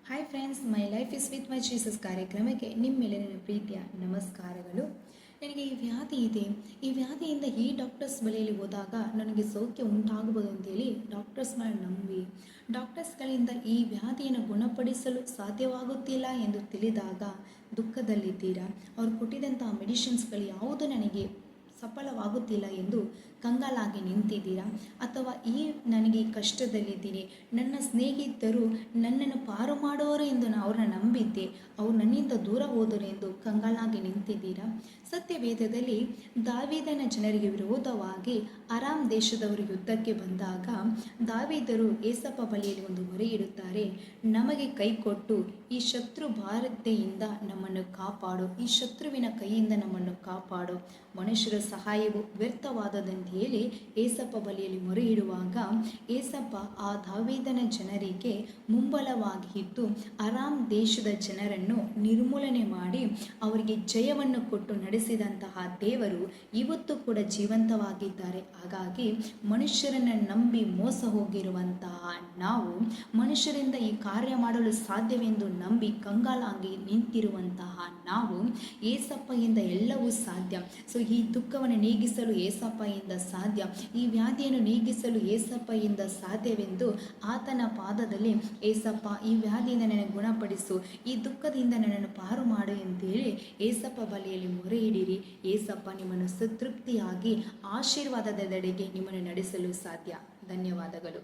Hi friends, my life is with my Jesus ಕಾರ್ಯಕ್ರಮಕ್ಕೆ ನಿಮ್ಮೆಲ್ಲ ನನ್ನ ಪ್ರೀತಿಯ ನಮಸ್ಕಾರಗಳು. ನನಗೆ ಈ ವ್ಯಾಧಿ ಇದೆ, ಈ ವ್ಯಾಧಿಯಿಂದ ಈ ಡಾಕ್ಟರ್ಸ್ ಬಳಿಯಲ್ಲಿ ಹೋದಾಗ ನನಗೆ ಸೌಖ್ಯ ಉಂಟಾಗಬಹುದು ಅಂತೇಳಿ ಡಾಕ್ಟರ್ಸ್ಗಳನ್ನ ನಂಬಿ ಡಾಕ್ಟರ್ಸ್ಗಳಿಂದ ಈ ವ್ಯಾಧಿಯನ್ನು ಗುಣಪಡಿಸಲು ಸಾಧ್ಯವಾಗುತ್ತಿಲ್ಲ ಎಂದು ತಿಳಿದಾಗ ದುಃಖದಲ್ಲಿದ್ದೀರಾ. ಅವರು ಕೊಟ್ಟಿದ್ದಂಥ ಮೆಡಿಸಿನ್ಸ್ಗಳು ಯಾವುದು ನನಗೆ ಸಫಲವಾಗುತ್ತಿಲ್ಲ ಎಂದು ಕಂಗಾಲಾಗಿ ನಿಂತಿದ್ದೀರಾ, ಅಥವಾ ನನಗೆ ಕಷ್ಟದಲ್ಲಿದ್ದೀನಿ, ನನ್ನ ಸ್ನೇಹಿತರು ನನ್ನನ್ನು ಪಾರು ಮಾಡೋರು ಎಂದು ಅವ್ರನ್ನ ನಂಬಿದ್ದೆ, ಅವರು ನನ್ನಿಂದ ದೂರ ಹೋದರು ಎಂದು ಕಂಗಾಲಾಗಿ ನಿಂತಿದ್ದೀರಾ. ಸತ್ಯವೇದದಲ್ಲಿ ದಾವೀದನ ಜನರಿಗೆ ವಿರೋಧವಾಗಿ ಅರಾಮ್ ದೇಶದವರು ಯುದ್ಧಕ್ಕೆ ಬಂದಾಗ ದಾವೀದರು ಏಸಪ್ಪ ಬಳಿಯಲ್ಲಿ ಒಂದು ಮೊರೆ ಇಡುತ್ತಾರೆ. ನಮಗೆ ಕೈ ಕೊಟ್ಟು ಈ ಶತ್ರು ಬಾಧೆಯಿಂದ ನಮ್ಮನ್ನು ಕಾಪಾಡು, ಈ ಶತ್ರುವಿನ ಕೈಯಿಂದ ನಮ್ಮನ್ನು ಕಾಪಾಡು, ಮನುಷ್ಯರ ಸಹಾಯವು ವ್ಯರ್ಥವಾದದಂತೆ ಹೇಳಿ ಏಸಪ್ಪ ಬಳಿಯಲ್ಲಿ ಮೊರೆ ಇಡುವಾಗ ಏಸಪ್ಪ ಆ ದಾವೀದನ ಜನರಿಗೆ ಮುಂಬಲವಾಗಿ ಇದ್ದು ಅರಾಮ್ ದೇಶದ ಜನರನ್ನು ನಿರ್ಮೂಲನೆ ಮಾಡಿ ಅವರಿಗೆ ಜಯವನ್ನು ಕೊಟ್ಟು ನಡೆಸಿದಂತಹ ದೇವರು ಇವತ್ತು ಕೂಡ ಜೀವಂತವಾಗಿದ್ದಾರೆ. ಹಾಗಾಗಿ ಮನುಷ್ಯರನ್ನು ನಂಬಿ ಮೋಸ ಹೋಗಿರುವಂತಹ ನಾವು, ಮನುಷ್ಯರಿಂದ ಈ ಕಾರ್ಯ ಮಾಡಲು ಸಾಧ್ಯವೆಂದು ನಂಬಿ ಕಂಗಾಲಾಗಿ ನಿಂತಿರುವಂತಹ ನಾವು, ಏಸಪ್ಪಯಿಂದ ಎಲ್ಲವೂ ಸಾಧ್ಯ. ಸೊ ಈ ದುಃಖವನ್ನು ನೀಗಿಸಲು ಏಸಪ್ಪಯಿಂದ ಸಾಧ್ಯ, ಈ ವ್ಯಾಧಿಯನ್ನು ನೀಗಿಸಲು ಏಸಪ್ಪಯಿಂದ ಸಾಧ್ಯವೆಂದು ಆತನ ಪಾದದಲ್ಲಿ ಏಸಪ್ಪ ಈ ವ್ಯಾಧಿಯಿಂದ ನನಗೆ ಗುಣಪಡಿಸು, ಈ ದುಃಖದಿಂದ ನನ್ನನ್ನು ಪಾರು ಮಾಡು ಅಂತೇಳಿ ಏಸಪ್ಪ ಬಳಿಯಲ್ಲಿ ಮೊರೆ ಇಡಿರಿ. ಏಸಪ್ಪ ನಿಮ್ಮನ್ನು ಸಂತೃಪ್ತಿಯಾಗಿ ಆಶೀರ್ವಾದದೆಡೆಗೆ ನಿಮ್ಮನ್ನು ನಡೆಸಲು ಸಾಧ್ಯ. ಧನ್ಯವಾದಗಳು.